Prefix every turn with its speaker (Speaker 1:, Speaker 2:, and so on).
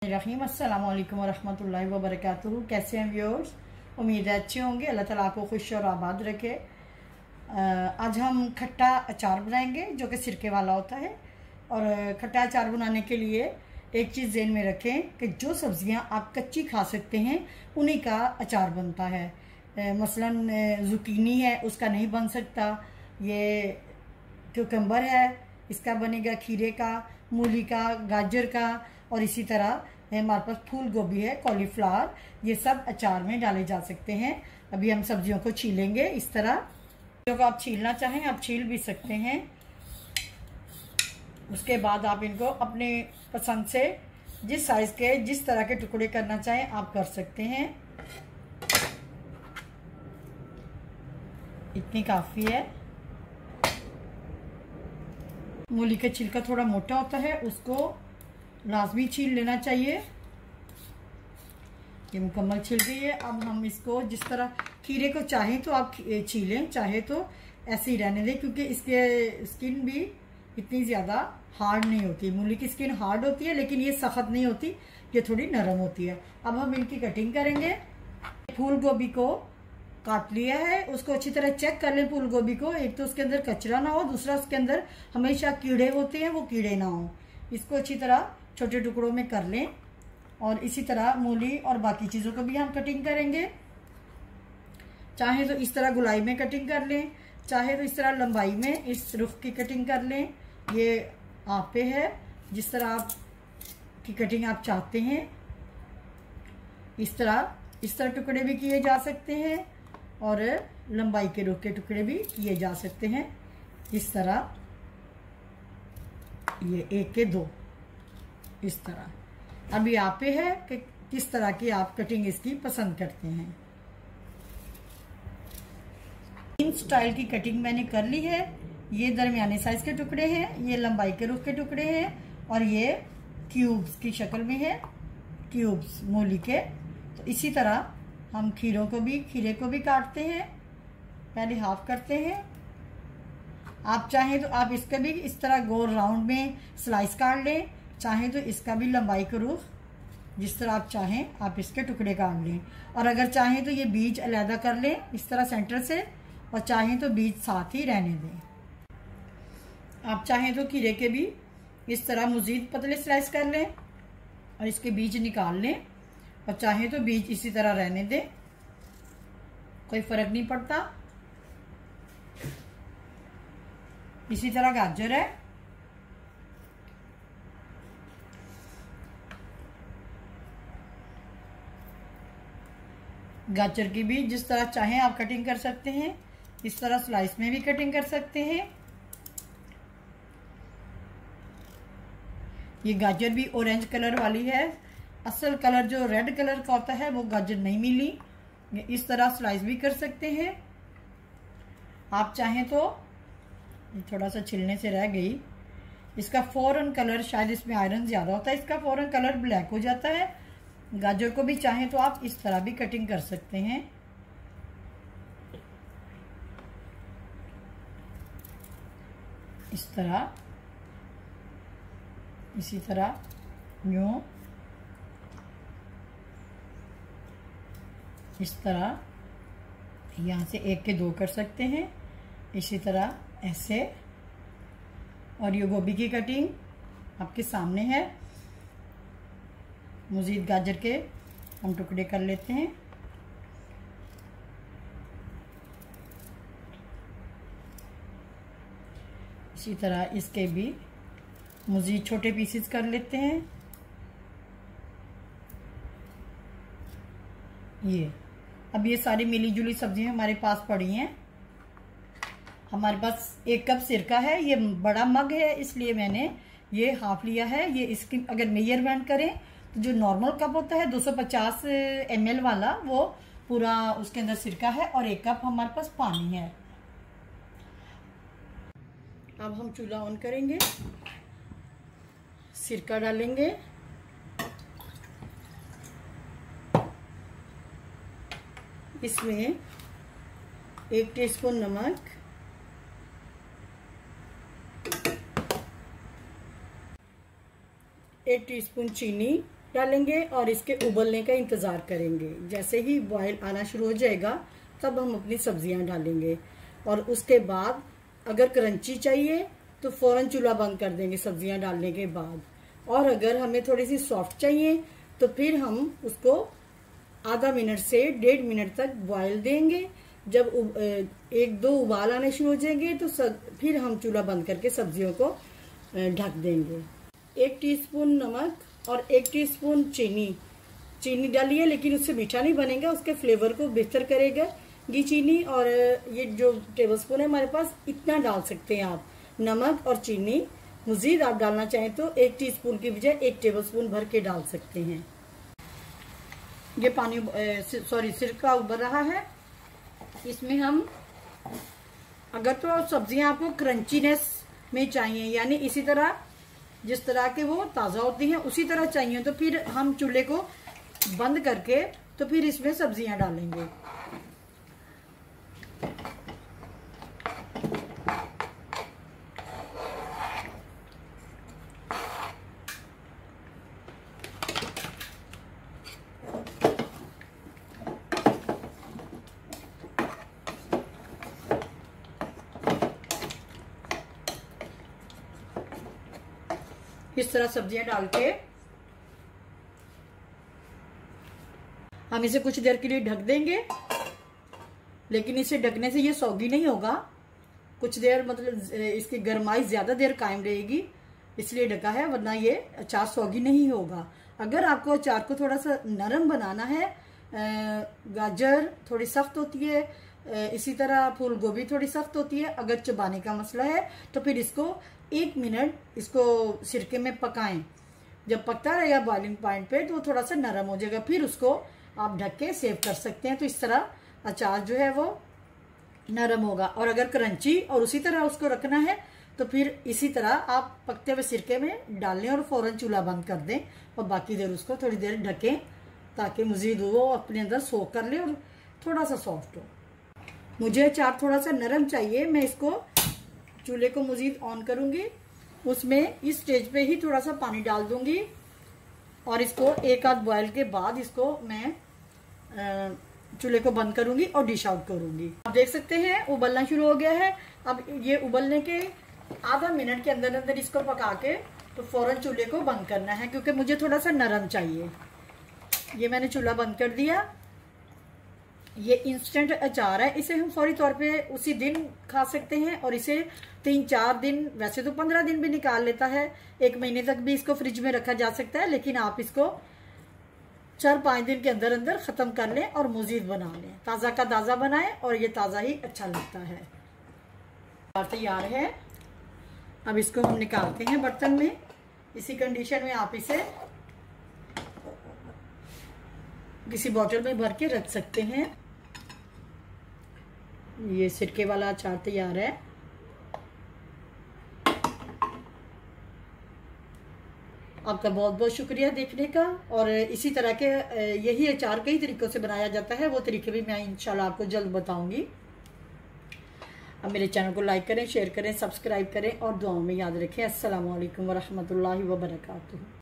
Speaker 1: रहीम अस्सलाम वालेकुम वरहमतुल्लाहि वबरकातुहू। कैसे हैं व्यूअर्स? उम्मीद है अच्छे होंगे। अल्लाह ताला आपको खुश और आबाद रखे। आज हम खट्टा अचार बनाएंगे जो कि सिरके वाला होता है। और खट्टा अचार बनाने के लिए एक चीज़ ज़हन में रखें कि जो सब्ज़ियां आप कच्ची खा सकते हैं उन्हीं का अचार बनता है। मसलन ज़ुकीनी है उसका नहीं बन सकता, ये क्यूकम्बर है इसका बनेगा, खीरे का, मूली का, गाजर का, और इसी तरह हमारे पास फूल गोभी है, कॉलीफ्लावर, ये सब अचार में डाले जा सकते हैं। अभी हम सब्जियों को छीलेंगे इस तरह। जो आप छीलना चाहें आप छील भी सकते हैं। उसके बाद आप इनको अपने पसंद से जिस साइज़ के जिस तरह के टुकड़े करना चाहें आप कर सकते हैं। इतनी काफ़ी है। मूली का छिलका थोड़ा मोटा होता है, उसको लाजमी छील लेना चाहिए। ये मुकम्मल छिल गई है। अब हम इसको जिस तरह खीरे को चाहें तो आप छीलें, चाहे तो ऐसे ही रहने दें, क्योंकि इसके स्किन भी इतनी ज़्यादा हार्ड नहीं होती। मूली की स्किन हार्ड होती है लेकिन ये सख्त नहीं होती, ये थोड़ी नरम होती है। अब हम इनकी कटिंग करेंगे। फूल गोभी को काट लिया है, उसको अच्छी तरह चेक कर लें फूल गोभी को। एक तो उसके अंदर कचरा ना हो, दूसरा उसके अंदर हमेशा कीड़े होते हैं, वो कीड़े ना हो। इसको अच्छी तरह छोटे टुकड़ों में कर लें। और इसी तरह मूली और बाकी चीज़ों को भी हम कटिंग करेंगे। चाहे तो इस तरह गुलाई में कटिंग कर लें, चाहे तो इस तरह लंबाई में इस रुख की कटिंग कर लें। ये आप पे है, जिस तरह आप की कटिंग आप चाहते हैं। इस तरह टुकड़े भी किए जा सकते हैं और लंबाई के रुख के टुकड़े भी किए जा सकते हैं। इस तरह ये एक के दो इस तरह। अभी आप पे है कि किस तरह की आप कटिंग इसकी पसंद करते हैं। इन स्टाइल की कटिंग मैंने कर ली है। ये दरमियाने साइज के टुकड़े हैं, ये लंबाई के रुख के टुकड़े हैं और ये क्यूब्स की शक्ल में है, क्यूब्स मूली के। तो इसी तरह हम खीरे को भी काटते हैं। पहले हाफ करते हैं। आप चाहें तो आप इसका भी इस तरह गोल राउंड में स्लाइस काट लें, चाहें तो इसका भी लंबाई का रुख जिस तरह आप चाहें आप इसके टुकड़े काट लें। और अगर चाहें तो ये बीज अलहदा कर लें इस तरह सेंटर से, और चाहें तो बीज साथ ही रहने दें। आप चाहें तो खीरे के भी इस तरह मज़ीद पतले स्लाइस कर लें और इसके बीज निकाल लें, और चाहें तो बीज इसी तरह रहने दें, कोई फर्क नहीं पड़ता। इसी तरह गाजर है, गाजर की भी जिस तरह चाहें आप कटिंग कर सकते हैं। इस तरह स्लाइस में भी कटिंग कर सकते हैं। ये गाजर भी ऑरेंज कलर वाली है, असल कलर जो रेड कलर का होता है वो गाजर नहीं मिली। ये इस तरह स्लाइस भी कर सकते हैं। आप चाहें तो थोड़ा सा छिलने से रह गई, इसका फौरन कलर, शायद इसमें आयरन ज़्यादा होता है, इसका फौरन कलर ब्लैक हो जाता है। गाजर को भी चाहें तो आप इस तरह भी कटिंग कर सकते हैं। इस तरह, इसी तरह यूं, इस तरह यहाँ से एक के दो कर सकते हैं, इसी तरह ऐसे। और ये गोभी की कटिंग आपके सामने है। मज़ीद गाजर के हम टुकड़े कर लेते हैं। इसी तरह इसके भी मज़ीद छोटे पीसेस कर लेते हैं। अब ये सारी मिली जुली सब्जियां हमारे पास पड़ी हैं। हमारे पास 1 कप सिरका है, ये बड़ा मग है इसलिए मैंने ये हाफ लिया है। ये इसकी अगर मेजरमेंट करें तो जो नॉर्मल कप होता है 250 ml वाला, वो पूरा उसके अंदर सिरका है और 1 कप हमारे पास पानी है। अब हम चूल्हा ऑन करेंगे, सिरका डालेंगे, इसमें 1 टीस्पून नमक, 1 टीस्पून चीनी, डालेंगे और इसके उबलने का इंतज़ार करेंगे। जैसे ही बॉयल आना शुरू हो जाएगा तब हम अपनी सब्जियां डालेंगे। और उसके बाद अगर क्रंची चाहिए तो फ़ौरन चूल्हा बंद कर देंगे सब्जियां डालने के बाद। और अगर हमें थोड़ी सी सॉफ्ट चाहिए तो फिर हम उसको आधा मिनट से 1.5 मिनट तक बॉयल देंगे। जब 1-2 उबाल आने शुरू हो जाएंगे तो फिर हम चूल्हा बंद करके सब्जियों को ढक देंगे। 1 टीस्पून नमक और 1 टीस्पून चीनी डालिए, लेकिन उससे मीठा नहीं बनेगा, उसके फ्लेवर को बेहतर करेगा ये चीनी। और ये जो टेबलस्पून है हमारे पास, इतना डाल सकते हैं आप नमक और चीनी। मजीद आप डालना चाहें तो 1 टीस्पून की बजाय 1 टेबलस्पून भर के डाल सकते हैं। ये सिरका उबल रहा है। इसमें हम अगर तो सब्जियां आपको क्रंचीनेस में चाहिए, यानी इसी तरह जिस तरह के वो ताज़ा होती हैं उसी तरह चाहिए, तो फिर हम चूल्हे को बंद करके तो फिर इसमें सब्जियां डालेंगे। इस तरह सब्जियां डाल के हम इसे कुछ देर के लिए ढक देंगे, लेकिन इसे ढकने से ये सौगी नहीं होगा। कुछ देर मतलब इसकी गर्माई ज्यादा देर कायम रहेगी, इसलिए ढका है, वरना ये अचार सौगी नहीं होगा। अगर आपको अचार को थोड़ा सा नरम बनाना है, गाजर थोड़ी सख्त होती है, इसी तरह फूल गोभी थोड़ी सख्त होती है, अगर चबाने का मसला है तो फिर इसको 1 मिनट इसको सिरके में पकाएं। जब पकता रहेगा बॉइलिंग पॉइंट पे तो वो थोड़ा सा नरम हो जाएगा, फिर उसको आप ढक के सेव कर सकते हैं। तो इस तरह अचार जो है वो नरम होगा। और अगर क्रंची और उसी तरह उसको रखना है तो फिर इसी तरह आप पकते हुए सिरके में डाल लें और फौरन चूल्हा बंद कर दें और बाकी देर उसको थोड़ी देर ढकें ताकि मजीद वो अपने अंदर सोख कर ले और थोड़ा सा सॉफ्ट हो। मुझे अचार थोड़ा सा नरम चाहिए, मैं इसको चूल्हे को मजीद ऑन करूंगी, उसमें इस स्टेज पे ही थोड़ा सा पानी डाल दूंगी और इसको एक आध बॉयल के बाद इसको मैं चूल्हे को बंद करूंगी और डिश आउट करूंगी। आप देख सकते हैं उबलना शुरू हो गया है। अब ये उबलने के आधा मिनट के अंदर अंदर इसको पका के तो फौरन चूल्हे को बंद करना है, क्योंकि मुझे थोड़ा सा नरम चाहिए। ये मैंने चूल्हा बंद कर दिया। ये इंस्टेंट अचार है, इसे हम फौरी तौर पे उसी दिन खा सकते हैं और इसे 3-4 दिन, वैसे तो 15 दिन भी निकाल लेता है, 1 महीने तक भी इसको फ्रिज में रखा जा सकता है, लेकिन आप इसको 4-5 दिन के अंदर अंदर खत्म कर लें और मजीद बना लें। ताज़ा का ताज़ा बनाएं और ये ताज़ा ही अच्छा लगता है। तैयार है। अब इसको हम निकालते हैं बर्तन में। इसी कंडीशन में आप इसे किसी बोतल में भर के रख सकते हैं। ये सिरके वाला अचार तैयार है। आपका बहुत बहुत शुक्रिया देखने का। और इसी तरह के यही अचार कई तरीकों से बनाया जाता है, वो तरीके भी मैं इंशाल्लाह आपको जल्द बताऊंगी। अब मेरे चैनल को लाइक करें, शेयर करें, सब्सक्राइब करें और दुआओं में याद रखें। अस्सलामु अलैकुम वरहमतुल्लाहि वबरकातुहू।